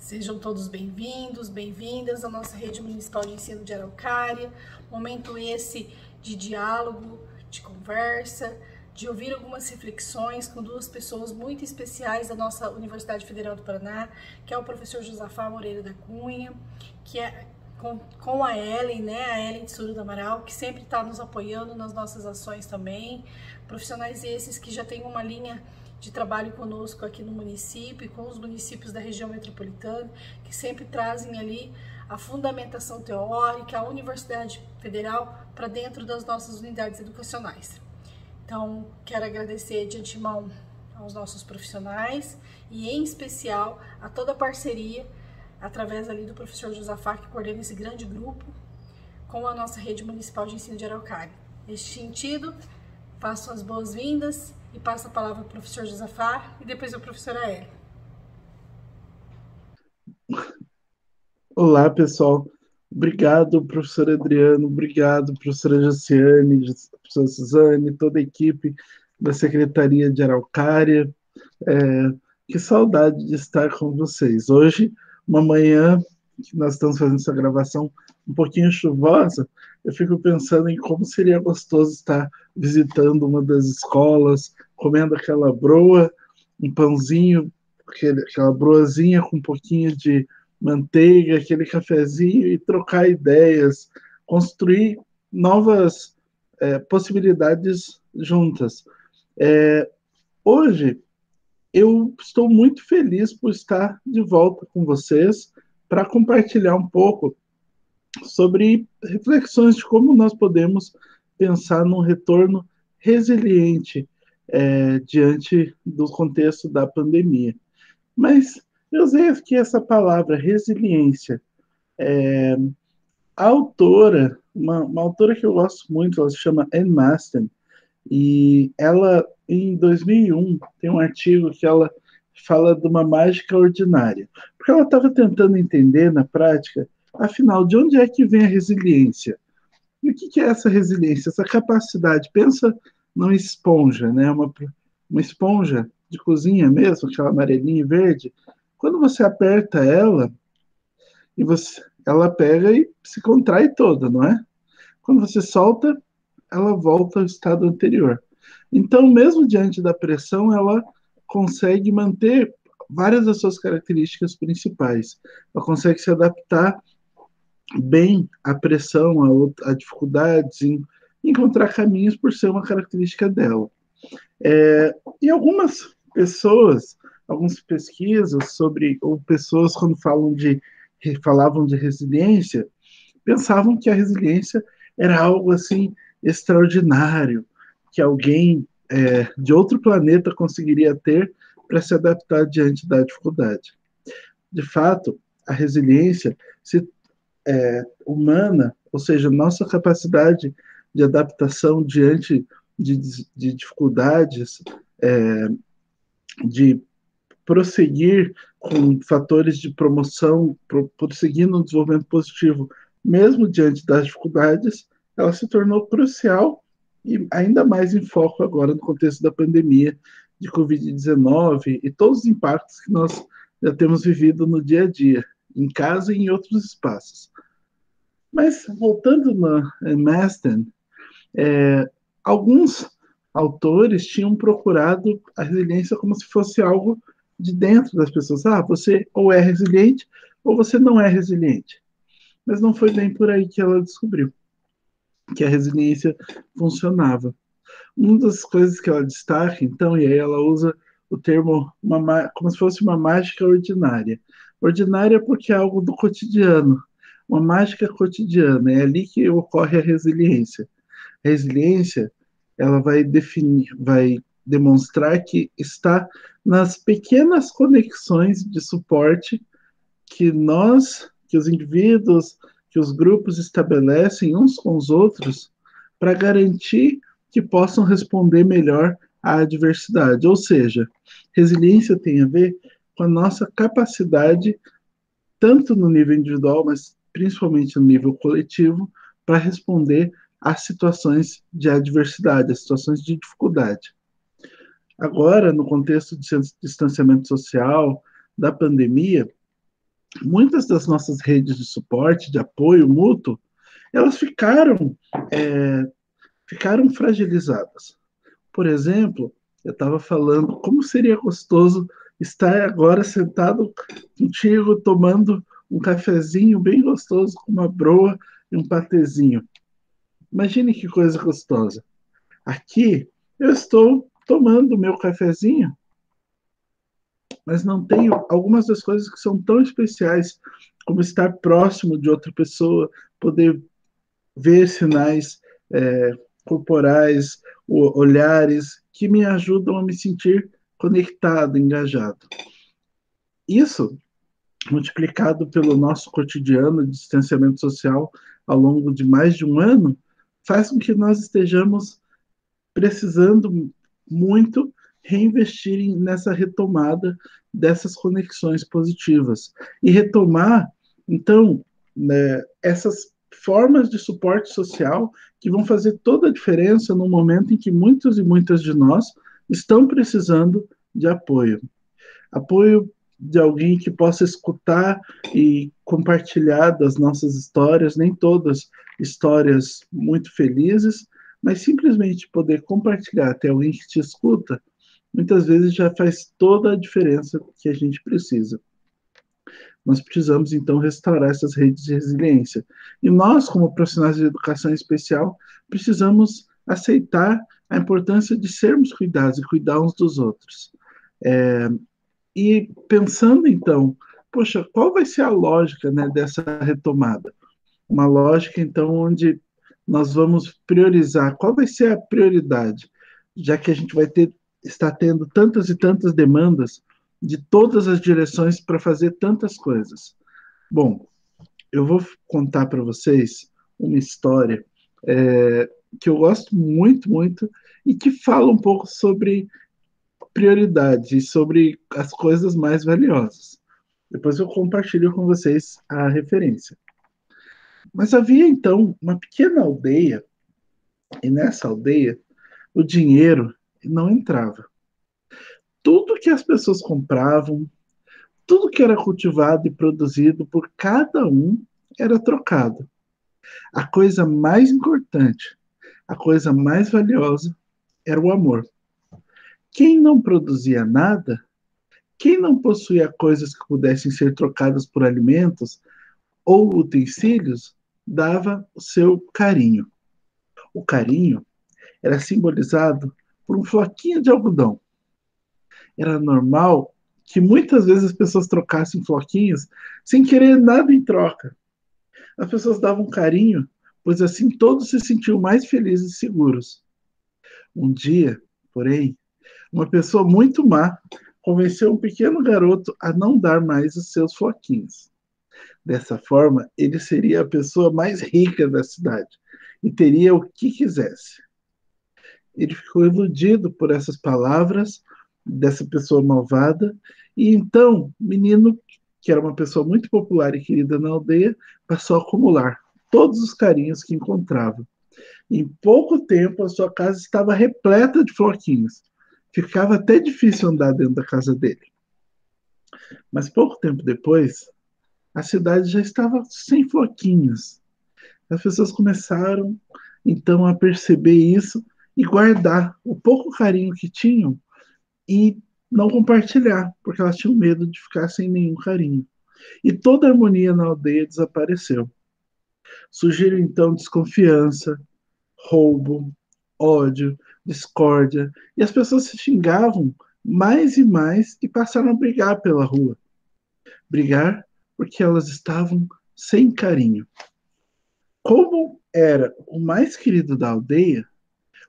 Sejam todos bem-vindos, bem-vindas à nossa rede municipal de ensino de Araucária. Momento esse de diálogo, de conversa, de ouvir algumas reflexões com duas pessoas muito especiais da nossa Universidade Federal do Paraná, que é o professor Josafá Moreira da Cunha, que é com a Ellen, né? A Ellen de Suro do Amaral, que sempre está nos apoiando nas nossas ações também. Profissionais esses que já têm uma linha de trabalho conosco aqui no município e com os municípios da região metropolitana, que sempre trazem ali a fundamentação teórica, a Universidade Federal para dentro das nossas unidades educacionais. Então, quero agradecer de antemão aos nossos profissionais e, em especial, a toda a parceria, através ali do professor Josafá, que coordena esse grande grupo, com a nossa rede municipal de ensino de Araucária. Neste sentido, faço as boas-vindas e passo a palavra ao professor Josafá e depois ao professora Ellen. Olá, pessoal. Obrigado, professor Adriano. Obrigado, professora Josiane, professora Suzane, toda a equipe da Secretaria de Araucária. Que saudade de estar com vocês. Hoje, uma manhã que nós estamos fazendo essa gravação um pouquinho chuvosa, eu fico pensando em como seria gostoso estar visitando uma das escolas, comendo aquela broa, um pãozinho, aquela broazinha com um pouquinho de manteiga, aquele cafezinho e trocar ideias, construir novas possibilidades juntas. Hoje, eu estou muito feliz por estar de volta com vocês para compartilhar um pouco sobre reflexões de como nós podemos pensar num retorno resiliente diante do contexto da pandemia. Mas eu usei aqui essa palavra, resiliência. A autora, uma autora que eu gosto muito, ela se chama Anne Maston, e ela, em 2001, tem um artigo que ela fala de uma mágica ordinária. Porque ela estava tentando entender na prática, afinal, de onde é que vem a resiliência? E o que é essa resiliência? Essa capacidade. Pensa numa esponja, né? Uma esponja de cozinha mesmo, aquela amarelinha e verde. Quando você aperta ela, ela pega e se contrai toda, não é? Quando você solta, ela volta ao estado anterior. Então, mesmo diante da pressão, ela consegue manter várias das suas características principais. Ela consegue se adaptar bem à pressão, a dificuldades, encontrar caminhos por ser uma característica dela. E algumas pessoas, algumas pesquisas sobre, ou pessoas quando falavam de resiliência, pensavam que a resiliência era algo assim extraordinário, que alguém de outro planeta conseguiria ter para se adaptar diante da dificuldade. De fato, a resiliência humana, ou seja, nossa capacidade de adaptação diante de dificuldades, de prosseguir com fatores de promoção, prosseguir no desenvolvimento positivo, mesmo diante das dificuldades, ela se tornou crucial e ainda mais em foco agora no contexto da pandemia de Covid-19 e todos os impactos que nós já temos vivido no dia a dia, em casa e em outros espaços. Mas, voltando na Maston, alguns autores tinham procurado a resiliência como se fosse algo de dentro das pessoas. Você ou é resiliente ou você não é resiliente. Mas não foi bem por aí que ela descobriu que a resiliência funcionava. Uma das coisas que ela destaca, então, e aí ela usa o termo como se fosse uma mágica ordinária. Ordinária porque é algo do cotidiano, uma mágica cotidiana, é ali que ocorre a resiliência. A resiliência, ela vai demonstrar que está nas pequenas conexões de suporte que os indivíduos, que os grupos estabelecem uns com os outros para garantir que possam responder melhor à adversidade. Ou seja, resiliência tem a ver com a nossa capacidade, tanto no nível individual, mas principalmente no nível coletivo, para responder às situações de adversidade, às situações de dificuldade. Agora, no contexto de distanciamento social, da pandemia, muitas das nossas redes de suporte, de apoio mútuo, elas é, ficaram fragilizadas. Por exemplo, eu estava falando como seria gostoso estar agora sentado contigo, tomando um cafezinho bem gostoso, com uma broa e um patezinho. Imagine que coisa gostosa. Aqui eu estou tomando o meu cafezinho, mas não tenho algumas das coisas que são tão especiais, como estar próximo de outra pessoa, poder ver sinais é, corporais, olhares que me ajudam a me sentir conectado, engajado. Isso, multiplicado pelo nosso cotidiano de distanciamento social ao longo de mais de um ano, faz com que nós estejamos precisando muito reinvestir nessa retomada dessas conexões positivas e retomar, então, né, essas formas de suporte social que vão fazer toda a diferença no momento em que muitos e muitas de nós estão precisando de apoio. Apoio de alguém que possa escutar e compartilhar das nossas histórias, nem todas histórias muito felizes, mas simplesmente poder compartilhar, ter alguém que te escuta, muitas vezes já faz toda a diferença que a gente precisa. Nós precisamos, então, restaurar essas redes de resiliência. E nós, como profissionais de educação especial, precisamos aceitar a importância de sermos cuidados e cuidar uns dos outros. É, e pensando, então, poxa, qual vai ser a lógica, né, dessa retomada? Uma lógica, então, onde nós vamos priorizar. Qual vai ser a prioridade? Já que a gente vai ter, está tendo tantas e tantas demandas de todas as direções para fazer tantas coisas. Bom, eu vou contar para vocês uma história que eu gosto muito, muito, e que fala um pouco sobre prioridade, sobre as coisas mais valiosas. Depois eu compartilho com vocês a referência. Mas havia então uma pequena aldeia, e nessa aldeia o dinheiro não entrava. Tudo que as pessoas compravam, tudo que era cultivado e produzido por cada um era trocado. A coisa mais importante, a coisa mais valiosa era o amor. Quem não produzia nada, quem não possuía coisas que pudessem ser trocadas por alimentos ou utensílios, dava o seu carinho. O carinho era simbolizado por um floquinho de algodão. Era normal que muitas vezes as pessoas trocassem floquinhos sem querer nada em troca. As pessoas davam carinho, pois assim todos se sentiam mais felizes e seguros. Um dia, porém, uma pessoa muito má convenceu um pequeno garoto a não dar mais os seus floquinhos. Dessa forma, ele seria a pessoa mais rica da cidade e teria o que quisesse. Ele ficou iludido por essas palavras dessa pessoa malvada, e então o menino, que era uma pessoa muito popular e querida na aldeia, passou a acumular todos os carinhos que encontrava. Em pouco tempo, a sua casa estava repleta de floquinhos. Ficava até difícil andar dentro da casa dele. Mas pouco tempo depois, a cidade já estava sem floquinhos. As pessoas começaram então a perceber isso e guardar o pouco carinho que tinham e não compartilhar, porque elas tinham medo de ficar sem nenhum carinho. E toda a harmonia na aldeia desapareceu. Surgiram então desconfiança, roubo, ódio, discórdia, e as pessoas se xingavam mais e mais e passaram a brigar pela rua. Brigar porque elas estavam sem carinho. Como era o mais querido da aldeia,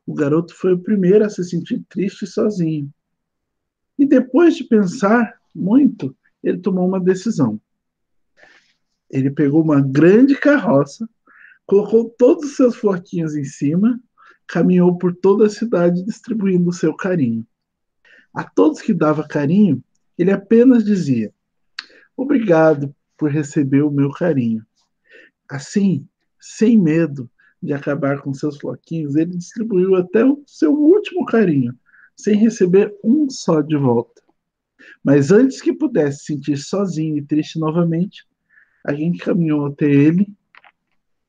o garoto foi o primeiro a se sentir triste e sozinho. E depois de pensar muito, ele tomou uma decisão. Ele pegou uma grande carroça, colocou todos os seus floquinhos em cima, caminhou por toda a cidade distribuindo o seu carinho. A todos que dava carinho, ele apenas dizia: obrigado por receber o meu carinho. Assim, sem medo de acabar com seus floquinhos, ele distribuiu até o seu último carinho, sem receber um só de volta. Mas antes que pudesse sentir sozinho e triste novamente, a gente caminhou até ele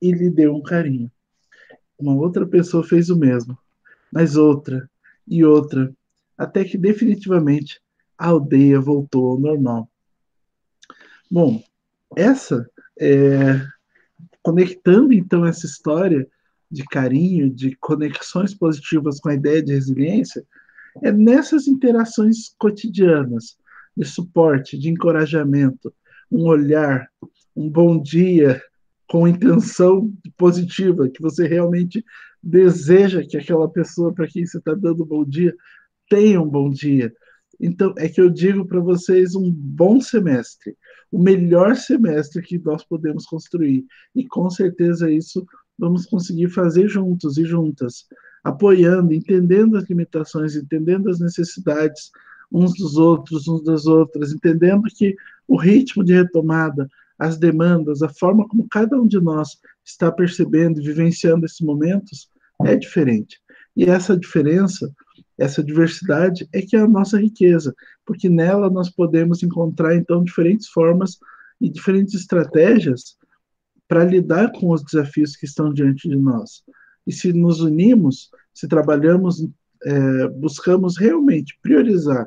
e lhe deu um carinho. Uma outra pessoa fez o mesmo, mas outra e outra, até que definitivamente a aldeia voltou ao normal. Bom, essa é, conectando então essa história de carinho, de conexões positivas com a ideia de resiliência, é nessas interações cotidianas, de suporte, de encorajamento, um olhar, um bom dia com intenção positiva, que você realmente deseja que aquela pessoa para quem você está dando bom dia tenha um bom dia. Então, é que eu digo para vocês um bom semestre, o melhor semestre que nós podemos construir. E com certeza isso vamos conseguir fazer juntos e juntas, apoiando, entendendo as limitações, entendendo as necessidades uns dos outros, uns das outras, entendendo que o ritmo de retomada, as demandas, a forma como cada um de nós está percebendo e vivenciando esses momentos é diferente. E essa diferença, essa diversidade é que é a nossa riqueza, porque nela nós podemos encontrar então diferentes formas e diferentes estratégias para lidar com os desafios que estão diante de nós. E se nos unimos, se trabalhamos, buscamos realmente priorizar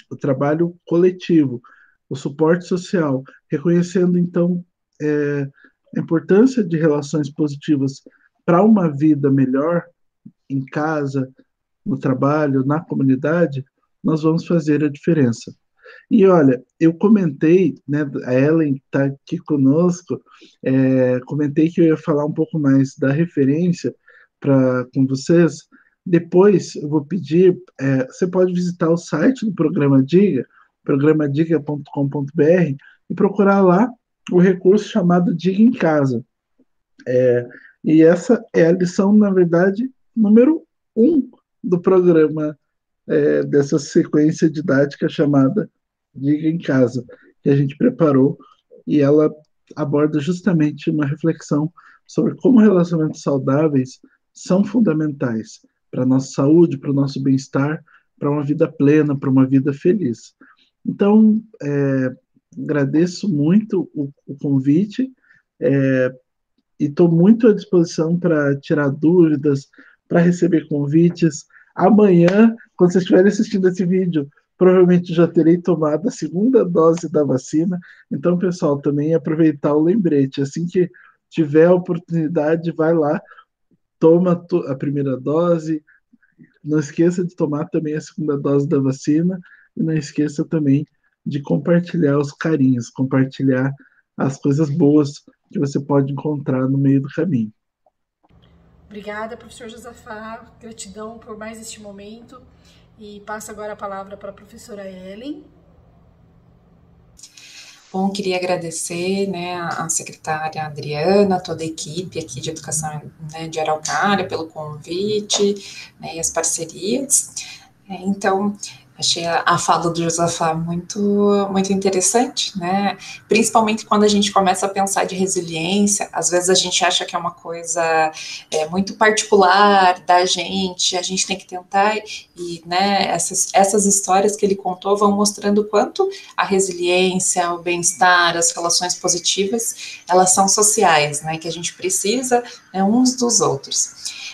o trabalho coletivo, o suporte social, reconhecendo então a importância de relações positivas para uma vida melhor em casa, no trabalho, na comunidade, nós vamos fazer a diferença. E olha, eu comentei, né, a Ellen está aqui conosco, comentei que eu ia falar um pouco mais da referência com vocês. Depois eu vou pedir, você pode visitar o site do Programa Diga, programadiga.com.br, e procurar lá o recurso chamado Diga em Casa. E essa é a lição, na verdade, número 1 do programa, dessa sequência didática chamada Diga em Casa, que a gente preparou, e ela aborda justamente uma reflexão sobre como relacionamentos saudáveis são fundamentais para a nossa saúde, para o nosso bem-estar, para uma vida plena, para uma vida feliz. Então, agradeço muito o convite, e estou muito à disposição para tirar dúvidas, para receber convites. Amanhã, quando vocês estiverem assistindo esse vídeo, provavelmente já terei tomado a segunda dose da vacina. Então, pessoal, também aproveitar o lembrete. Assim que tiver a oportunidade, vai lá, toma a primeira dose. Não esqueça de tomar também a segunda dose da vacina. E não esqueça também de compartilhar os carinhos, compartilhar as coisas boas que você pode encontrar no meio do caminho. Obrigada, professor Josafá. Gratidão por mais este momento. E passo agora a palavra para a professora Ellen. Bom, queria agradecer, né, a secretária Adriana, toda a equipe aqui de educação, né, de Araucária pelo convite, né, e as parcerias. Então, achei a fala do Josafá muito, muito interessante, né? Principalmente quando a gente começa a pensar de resiliência, às vezes a gente acha que é uma coisa muito particular da gente, a gente tem que tentar, e né, essas histórias que ele contou vão mostrando o quanto a resiliência, o bem-estar, as relações positivas, elas são sociais, né? Que a gente precisa, né, uns dos outros.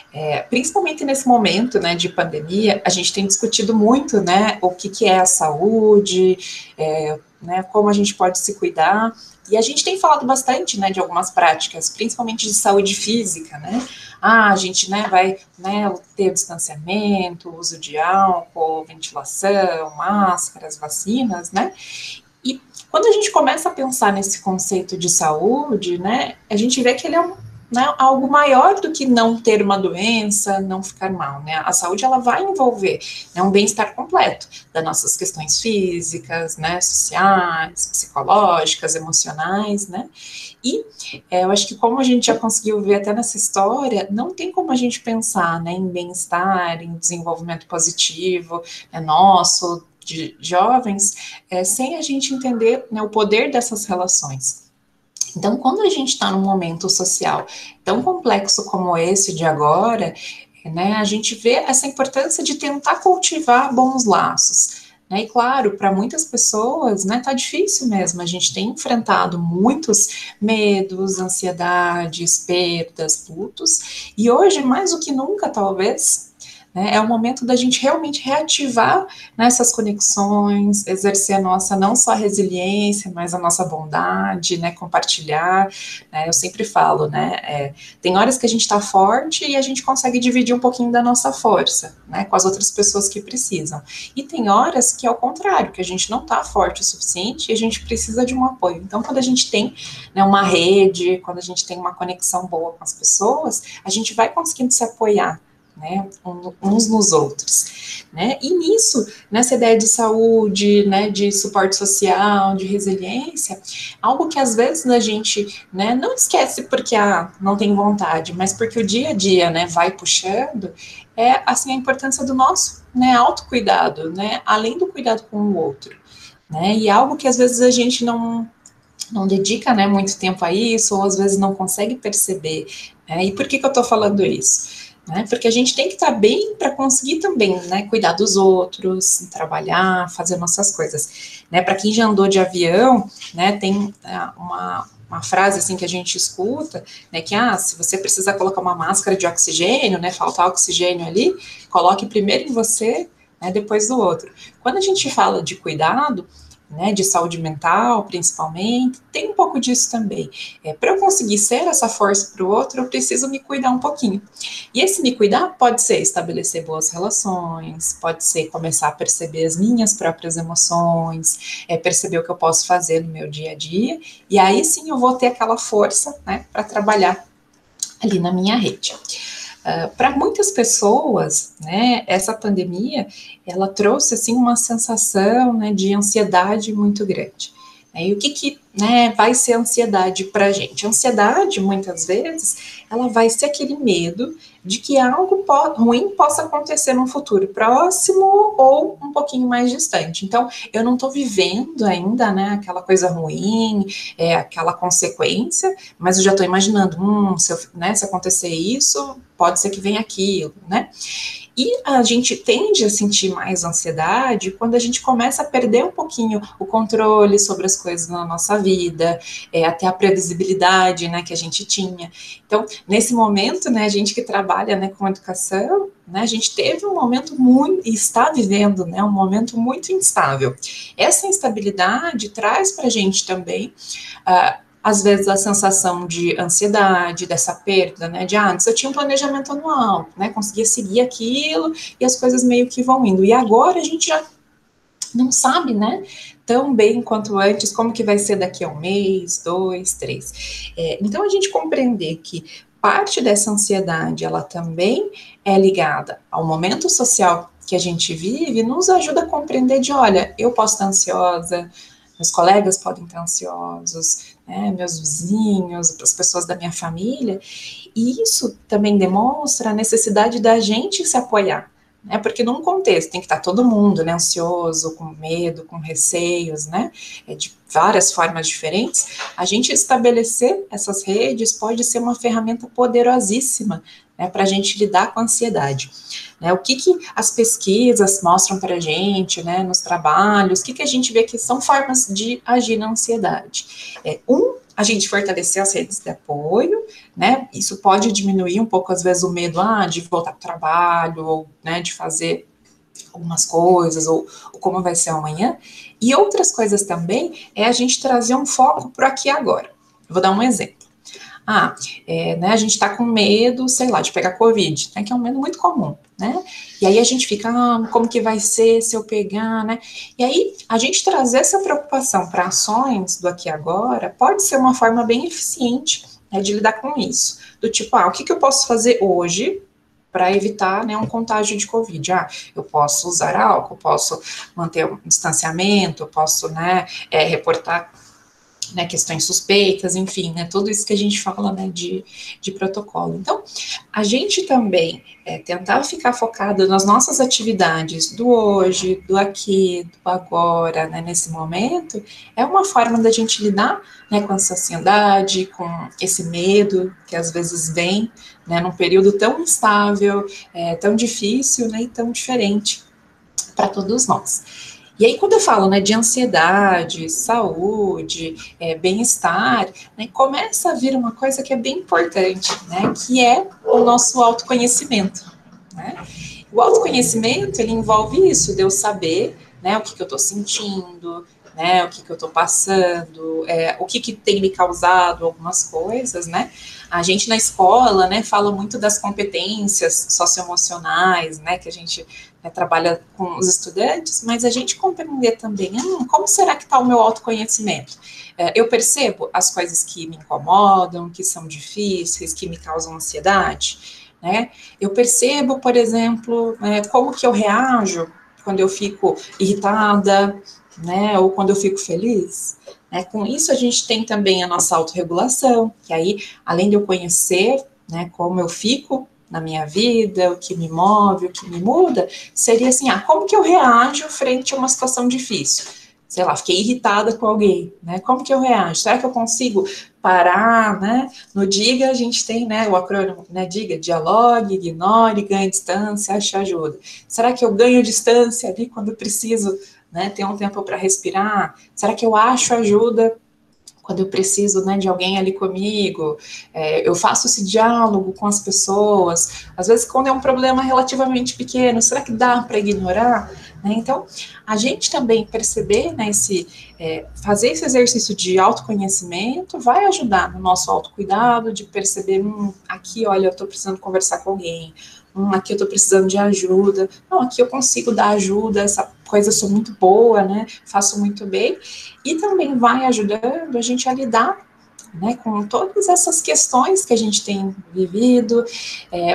Principalmente nesse momento, né, de pandemia, a gente tem discutido muito, né, o que é a saúde, né, como a gente pode se cuidar, e a gente tem falado bastante, né, de algumas práticas, principalmente de saúde física, né, a gente, né, vai, né, ter distanciamento, uso de álcool, ventilação, máscaras, vacinas, né, e quando a gente começa a pensar nesse conceito de saúde, né, a gente vê que ele é né, algo maior do que não ter uma doença, não ficar mal, né? A saúde, ela vai envolver, né, um bem-estar completo das nossas questões físicas, né, sociais, psicológicas, emocionais, né? E eu acho que como a gente já conseguiu ver até nessa história, não tem como a gente pensar, né, em bem-estar, em desenvolvimento positivo, nosso, de jovens, sem a gente entender, né, o poder dessas relações. Então, quando a gente está num momento social tão complexo como esse de agora, né, a gente vê essa importância de tentar cultivar bons laços, né? E claro, para muitas pessoas, né, tá difícil mesmo. A gente tem enfrentado muitos medos, ansiedades, perdas, lutos, e hoje, mais do que nunca, talvez, né, é o momento da gente realmente reativar nessas conexões, exercer a nossa, não só resiliência, mas a nossa bondade, né, compartilhar, né, eu sempre falo, né, tem horas que a gente está forte e a gente consegue dividir um pouquinho da nossa força, né, com as outras pessoas que precisam, e tem horas que é o contrário, que a gente não está forte o suficiente e a gente precisa de um apoio. Então, quando a gente tem, né, uma rede, quando a gente tem uma conexão boa com as pessoas, a gente vai conseguindo se apoiar, né, uns nos outros, né, e nisso, nessa ideia de saúde, né, de suporte social, de resiliência, algo que às vezes a gente, né, não esquece porque não tem vontade, mas porque o dia a dia, né, vai puxando, é, assim, a importância do nosso, né, autocuidado, né, além do cuidado com o outro, né, e algo que às vezes a gente não dedica, né, muito tempo a isso, ou às vezes não consegue perceber, né, e por que eu tô falando isso? Né, porque a gente tem que estar bem para conseguir também, né, cuidar dos outros, trabalhar, fazer nossas coisas, né, para quem já andou de avião, né, tem uma frase assim que a gente escuta, né, que se você precisar colocar uma máscara de oxigênio, né, faltar oxigênio ali, coloque primeiro em você, né, depois do outro. Quando a gente fala de cuidado, né, de saúde mental, principalmente, tem um pouco disso também. Para eu conseguir ser essa força para o outro, eu preciso me cuidar um pouquinho. E esse me cuidar pode ser estabelecer boas relações, pode ser começar a perceber as minhas próprias emoções, perceber o que eu posso fazer no meu dia a dia, e aí sim eu vou ter aquela força, né, para trabalhar ali na minha rede. Para muitas pessoas, né, essa pandemia, ela trouxe, assim, uma sensação, né, de ansiedade muito grande. E o que né, vai ser ansiedade para a gente? A ansiedade, muitas vezes, ela vai ser aquele medo de que algo ruim possa acontecer num futuro próximo ou um pouquinho mais distante. Então, eu não estou vivendo ainda, né, aquela coisa ruim, aquela consequência, mas eu já estou imaginando, se acontecer isso, pode ser que venha aquilo, né? E a gente tende a sentir mais ansiedade quando a gente começa a perder um pouquinho o controle sobre as coisas na nossa vida, até a previsibilidade, né, que a gente tinha. Então, nesse momento, né, a gente que trabalha, né, com educação, né, a gente teve um momento e está vivendo, né, um momento muito instável. Essa instabilidade traz para a gente também às vezes a sensação de ansiedade, dessa perda, né, de antes eu tinha um planejamento anual, né, conseguia seguir aquilo e as coisas meio que vão indo, e agora a gente já não sabe, né, tão bem quanto antes, como que vai ser daqui a um mês, 2, 3, então a gente compreender que parte dessa ansiedade, ela também é ligada ao momento social que a gente vive, nos ajuda a compreender de, olha, eu posso estar ansiosa, meus colegas podem estar ansiosos, né, meus vizinhos, as pessoas da minha família, e isso também demonstra a necessidade da gente se apoiar, né, porque num contexto tem que estar todo mundo, né, ansioso, com medo, com receios, né, de várias formas diferentes, a gente estabelecer essas redes pode ser uma ferramenta poderosíssima, né, para a gente lidar com a ansiedade. Né, o que as pesquisas mostram para a gente, né, nos trabalhos, o que a gente vê que são formas de agir na ansiedade. A gente fortalecer as redes de apoio, né, isso pode diminuir um pouco, às vezes, o medo de voltar para o trabalho, ou, né, de fazer algumas coisas, ou como vai ser amanhã, e outras coisas também é a gente trazer um foco para o aqui e agora. Eu vou dar um exemplo. Né, a gente está com medo, sei lá, de pegar Covid, né, que é um medo muito comum, né, e aí a gente fica, como que vai ser se eu pegar, né, e aí a gente trazer essa preocupação para ações do aqui e agora pode ser uma forma bem eficiente, né, de lidar com isso, do tipo, o que eu posso fazer hoje para evitar, né, um contágio de Covid. Eu posso usar álcool, posso manter um distanciamento, posso, né, reportar, né, questões suspeitas, enfim, né, tudo isso que a gente fala, né, de protocolo. Então, a gente também tentar ficar focado nas nossas atividades do hoje, do aqui, do agora, né, nesse momento, é uma forma da gente lidar, né, com essa ansiedade, com esse medo que às vezes vem, né, num período tão instável, tão difícil, né, e tão diferente para todos nós. E aí, quando eu falo, né, de ansiedade, saúde, bem-estar, né, começa a vir uma coisa que é bem importante, né, que é o nosso autoconhecimento, né? O autoconhecimento, ele envolve isso, de eu saber, né, o que eu estou sentindo, né, o que eu estou passando, o que tem me causado algumas coisas, né? A gente na escola, né, fala muito das competências socioemocionais, né, que a gente trabalha com os estudantes, mas a gente compreender também, como será que está o meu autoconhecimento? Eu percebo as coisas que me incomodam, que são difíceis, que me causam ansiedade, né? Eu percebo, por exemplo, como que eu reajo quando eu fico irritada, né, ou quando eu fico feliz. Com isso, a gente tem também a nossa autorregulação, que aí, além de eu conhecer, né, como eu fico na minha vida, o que me move, o que me muda, seria assim, como que eu reajo frente a uma situação difícil? Sei lá, fiquei irritada com alguém, né? Como que eu reajo? Será que eu consigo parar, né? No DIGA a gente tem, né, o acrônimo, né, DIGA, dialogue, ignore, ganhe distância, ache ajuda. Será que eu ganho distância ali quando eu preciso, né, ter um tempo para respirar? Será que eu acho ajuda quando eu preciso, né, de alguém ali comigo? Eu faço esse diálogo com as pessoas. Às vezes, quando é um problema relativamente pequeno, será que dá para ignorar? Né? Então, a gente também perceber, né, fazer esse exercício de autoconhecimento vai ajudar no nosso autocuidado, de perceber, aqui, olha, eu estou precisando conversar com alguém, aqui eu estou precisando de ajuda, não, aqui eu consigo dar ajuda, essa coisa eu sou muito boa, né, faço muito bem, e também vai ajudando a gente a lidar, né, com todas essas questões que a gente tem vivido,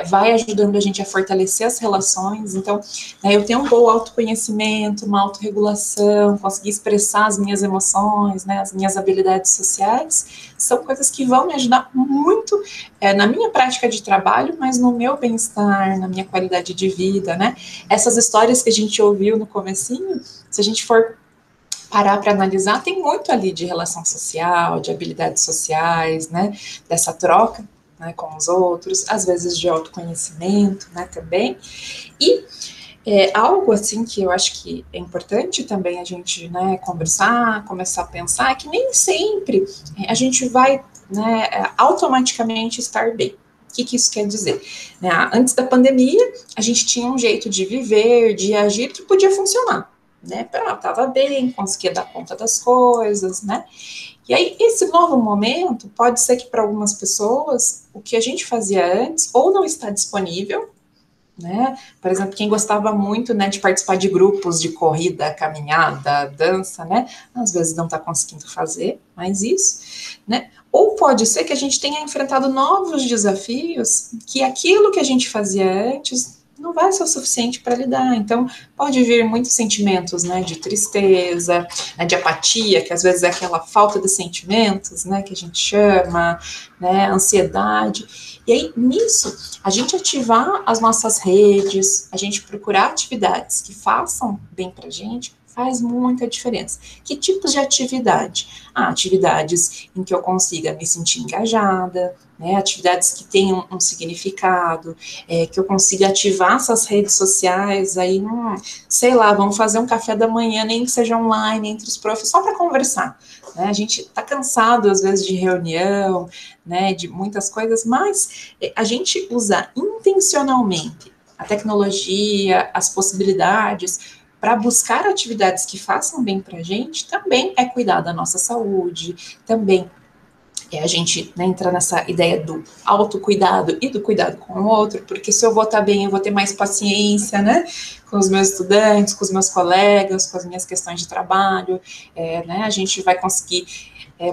vai ajudando a gente a fortalecer as relações. Então, eu tenho um bom autoconhecimento, uma autorregulação, conseguir expressar as minhas emoções, né, as minhas habilidades sociais, são coisas que vão me ajudar muito na minha prática de trabalho, mas no meu bem-estar, na minha qualidade de vida, né. Essas histórias que a gente ouviu no comecinho, se a gente for parar para analisar, tem muito ali de relação social, de habilidades sociais, né, dessa troca, né, com os outros, às vezes de autoconhecimento, né, também, e algo assim que eu acho que é importante também a gente, né, conversar, começar a pensar, é que nem sempre a gente vai, né, automaticamente estar bem. O que isso quer dizer? Antes da pandemia, a gente tinha um jeito de viver, de agir que podia funcionar, né? Estava bem, conseguia dar conta das coisas, né? E aí, esse novo momento, pode ser que para algumas pessoas, o que a gente fazia antes, ou não está disponível, né? Por exemplo, quem gostava muito, né, de participar de grupos de corrida, caminhada, dança, né? Às vezes não está conseguindo fazer mais isso, né? Ou pode ser que a gente tenha enfrentado novos desafios, que aquilo que a gente fazia antes não vai ser o suficiente para lidar. Então, pode vir muitos sentimentos, né, de tristeza, né, de apatia, que às vezes é aquela falta de sentimentos, né, que a gente chama, né, ansiedade. E aí, nisso, a gente ativar as nossas redes, a gente procurar atividades que façam bem para a gente, faz muita diferença. Que tipos de atividade? Atividades em que eu consiga me sentir engajada, né, atividades que tenham um significado, que eu consiga ativar essas redes sociais, aí, sei lá, vamos fazer um café da manhã, nem que seja online, entre os profs, só para conversar. Né? A gente está cansado, às vezes, de reunião, né, de muitas coisas, mas a gente usar intencionalmente a tecnologia, as possibilidades, para buscar atividades que façam bem para a gente, também é cuidar da nossa saúde, também a gente, né, entrar nessa ideia do autocuidado e do cuidado com o outro, porque se eu vou estar bem, eu vou ter mais paciência, né, com os meus estudantes, com os meus colegas, com as minhas questões de trabalho, né, a gente vai conseguir,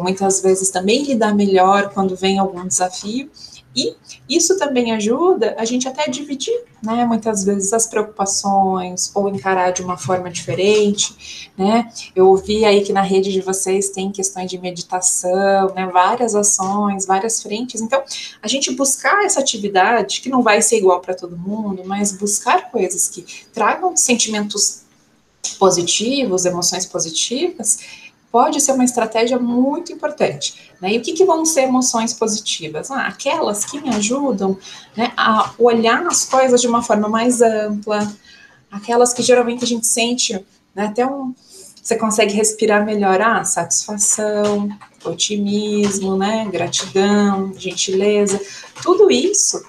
muitas vezes, também lidar melhor quando vem algum desafio, e isso também ajuda a gente até a dividir, né, muitas vezes as preocupações, ou encarar de uma forma diferente, né. Eu ouvi aí que na rede de vocês tem questões de meditação, né, várias ações, várias frentes. Então, a gente buscar essa atividade, que não vai ser igual para todo mundo, mas buscar coisas que tragam sentimentos positivos, emoções positivas, pode ser uma estratégia muito importante. Né? E o que vão ser emoções positivas? Aquelas que me ajudam, né, a olhar as coisas de uma forma mais ampla, aquelas que geralmente a gente sente né? Você consegue respirar melhor, satisfação, otimismo, né? Gratidão, gentileza, tudo isso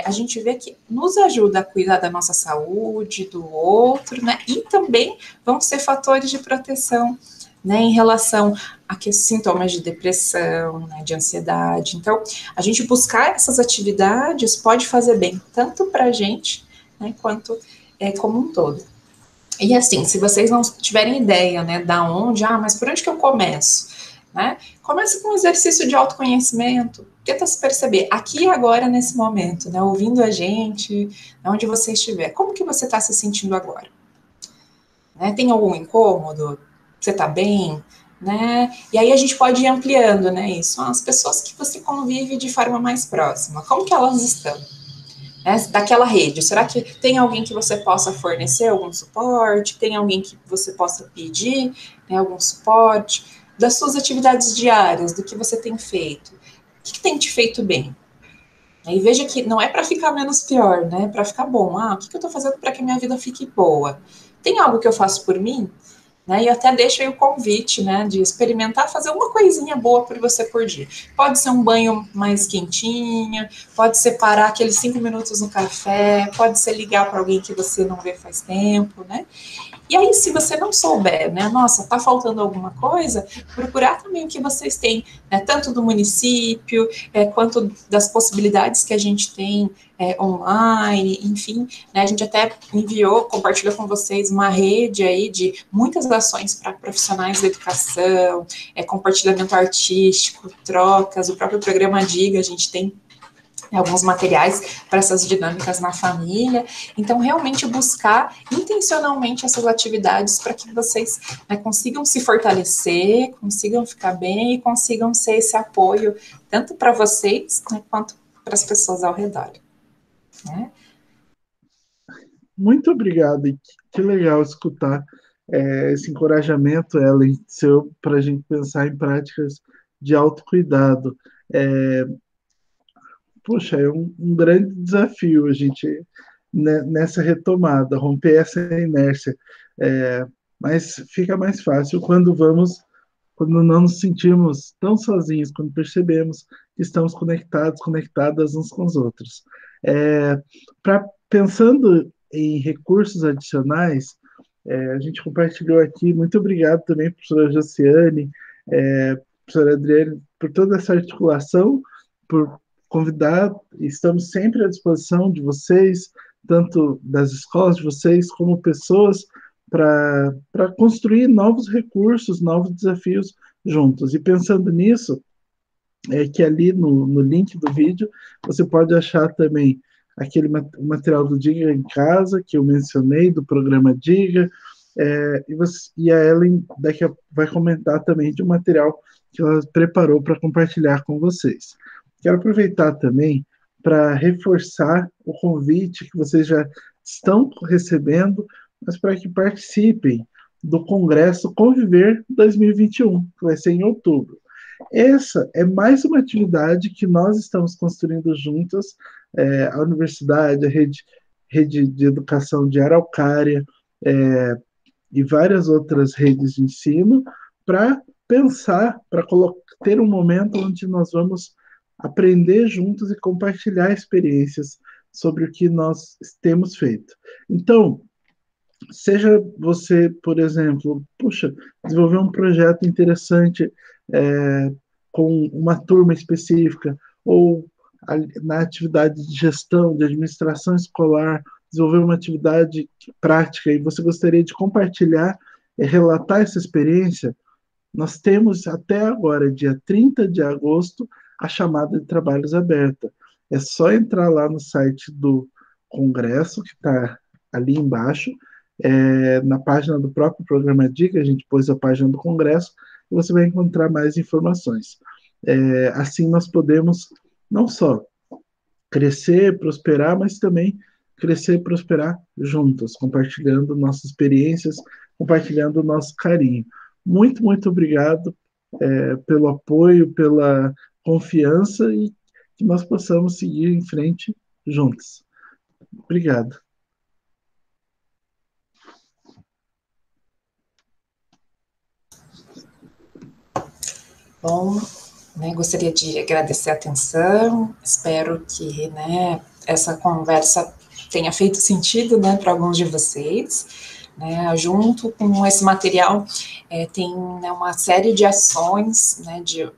a gente vê que nos ajuda a cuidar da nossa saúde, do outro, né? E também vão ser fatores de proteção, né, em relação a sintomas de depressão, né, de ansiedade. Então, a gente buscar essas atividades pode fazer bem tanto para a gente, né, quanto como um todo. E assim, se vocês não tiverem ideia, né, da onde, mas por onde que eu começo? Né? Comece com um exercício de autoconhecimento, tenta se perceber aqui e agora, nesse momento, né, ouvindo a gente, onde você estiver, como que você está se sentindo agora? Né? Tem algum incômodo? Você está bem? Né? E aí a gente pode ir ampliando, né, isso. As pessoas que você convive de forma mais próxima, como que elas estão? Daquela rede, será que tem alguém que você possa fornecer algum suporte? Tem alguém que você possa pedir, né, algum suporte? Das suas atividades diárias, do que você tem feito. O que tem te feito bem? E veja que não é para ficar menos pior, né? É para ficar bom. O que eu estou fazendo para que a minha vida fique boa? Tem algo que eu faço por mim? Né, e até deixo aí o convite, né, de experimentar fazer uma coisinha boa por você por dia. Pode ser um banho mais quentinho, pode ser parar aqueles 5 minutos no café, pode ser ligar para alguém que você não vê faz tempo, né? E aí, se você não souber, né, nossa, tá faltando alguma coisa, procurar também o que vocês têm, né, tanto do município, quanto das possibilidades que a gente tem online, enfim, né, a gente até compartilhou com vocês uma rede aí de muitas ações para profissionais da educação, compartilhamento artístico, trocas, o próprio programa Diga, a gente tem alguns materiais para essas dinâmicas na família. Então, realmente buscar intencionalmente essas atividades para que vocês, né, consigam se fortalecer, consigam ficar bem e consigam ser esse apoio tanto para vocês, né, quanto para as pessoas ao redor. Né? Muito obrigado, e que legal escutar esse encorajamento, Ellen, seu, para a gente pensar em práticas de autocuidado. Poxa, é um grande desafio a gente, nessa retomada, romper essa inércia. Mas fica mais fácil quando não nos sentimos tão sozinhos, quando percebemos que estamos conectadas uns com os outros. Pensando em recursos adicionais, a gente compartilhou aqui, muito obrigado também, professora Josiane, professora Adriane, por toda essa articulação, por convidar, estamos sempre à disposição de vocês, tanto das escolas de vocês, como pessoas, para construir novos recursos, novos desafios juntos. E pensando nisso, que ali no link do vídeo você pode achar também aquele material do Diga em Casa, que eu mencionei, do programa Diga, e a Ellen vai comentar também de um material que ela preparou para compartilhar com vocês. Quero aproveitar também para reforçar o convite que vocês já estão recebendo, mas para que participem do Congresso Conviver 2021, que vai ser em outubro. Essa é mais uma atividade que nós estamos construindo juntas, a universidade, a rede de educação de Araucária, e várias outras redes de ensino, para pensar, para ter um momento onde nós vamos aprender juntos e compartilhar experiências sobre o que nós temos feito. Então, seja você, por exemplo, desenvolver um projeto interessante com uma turma específica, ou na atividade de gestão, de administração escolar, desenvolver uma atividade prática e você gostaria de compartilhar e relatar essa experiência, nós temos até agora, dia 30 de agosto, a chamada de trabalhos aberta. É só entrar lá no site do Congresso, que está ali embaixo, na página do próprio programa Diga, a gente pôs a página do Congresso, e você vai encontrar mais informações. Assim nós podemos não só crescer, prosperar, mas também crescer e prosperar juntos, compartilhando nossas experiências, compartilhando o nosso carinho. Muito, muito obrigado pelo apoio, pela confiança e que nós possamos seguir em frente juntos. Obrigado. Bom, né, gostaria de agradecer a atenção, espero que, né, essa conversa tenha feito sentido, né, para alguns de vocês, né, junto com esse material tem, né, uma série de ações, né, de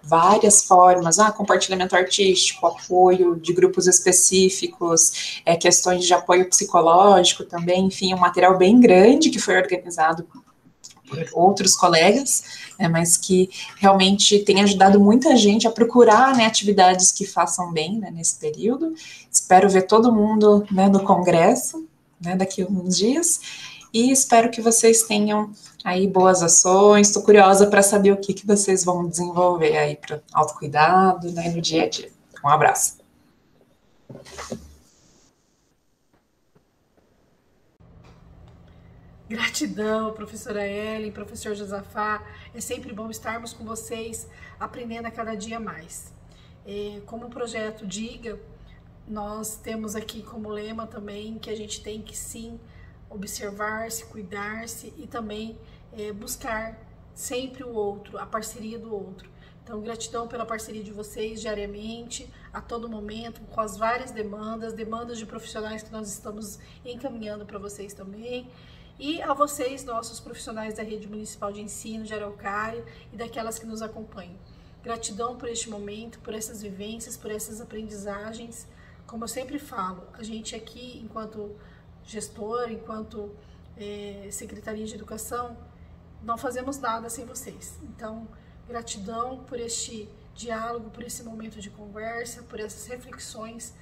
várias formas, compartilhamento artístico, apoio de grupos específicos, questões de apoio psicológico também, enfim, um material bem grande que foi organizado por outros colegas, mas que realmente tem ajudado muita gente a procurar, né, atividades que façam bem, né, nesse período. Espero ver todo mundo, né, no congresso, né, daqui a uns dias, e espero que vocês tenham aí boas ações. Estou curiosa para saber o que vocês vão desenvolver aí para autocuidado, né, no dia a dia. Um abraço. Gratidão, professora Ellen, professor Josafá. É sempre bom estarmos com vocês, aprendendo a cada dia mais. Como o projeto Diga, nós temos aqui como lema também que a gente tem que sim observar-se, cuidar-se e também buscar sempre o outro, a parceria do outro. Então, gratidão pela parceria de vocês diariamente, a todo momento, com as várias demandas de profissionais que nós estamos encaminhando para vocês também. E a vocês, nossos profissionais da Rede Municipal de Ensino de Araucária e daquelas que nos acompanham. Gratidão por este momento, por essas vivências, por essas aprendizagens. Como eu sempre falo, a gente aqui, enquanto gestor, enquanto Secretaria de Educação, não fazemos nada sem vocês. Então, gratidão por este diálogo, por esse momento de conversa, por essas reflexões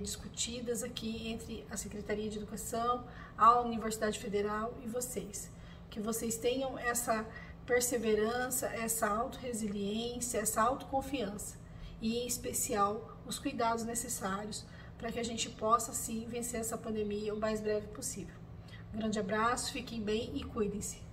discutidas aqui entre a Secretaria de Educação, a Universidade Federal e vocês. Que vocês tenham essa perseverança, essa autorresiliência, essa autoconfiança e, em especial, os cuidados necessários para que a gente possa, sim, vencer essa pandemia o mais breve possível. Um grande abraço, fiquem bem e cuidem-se.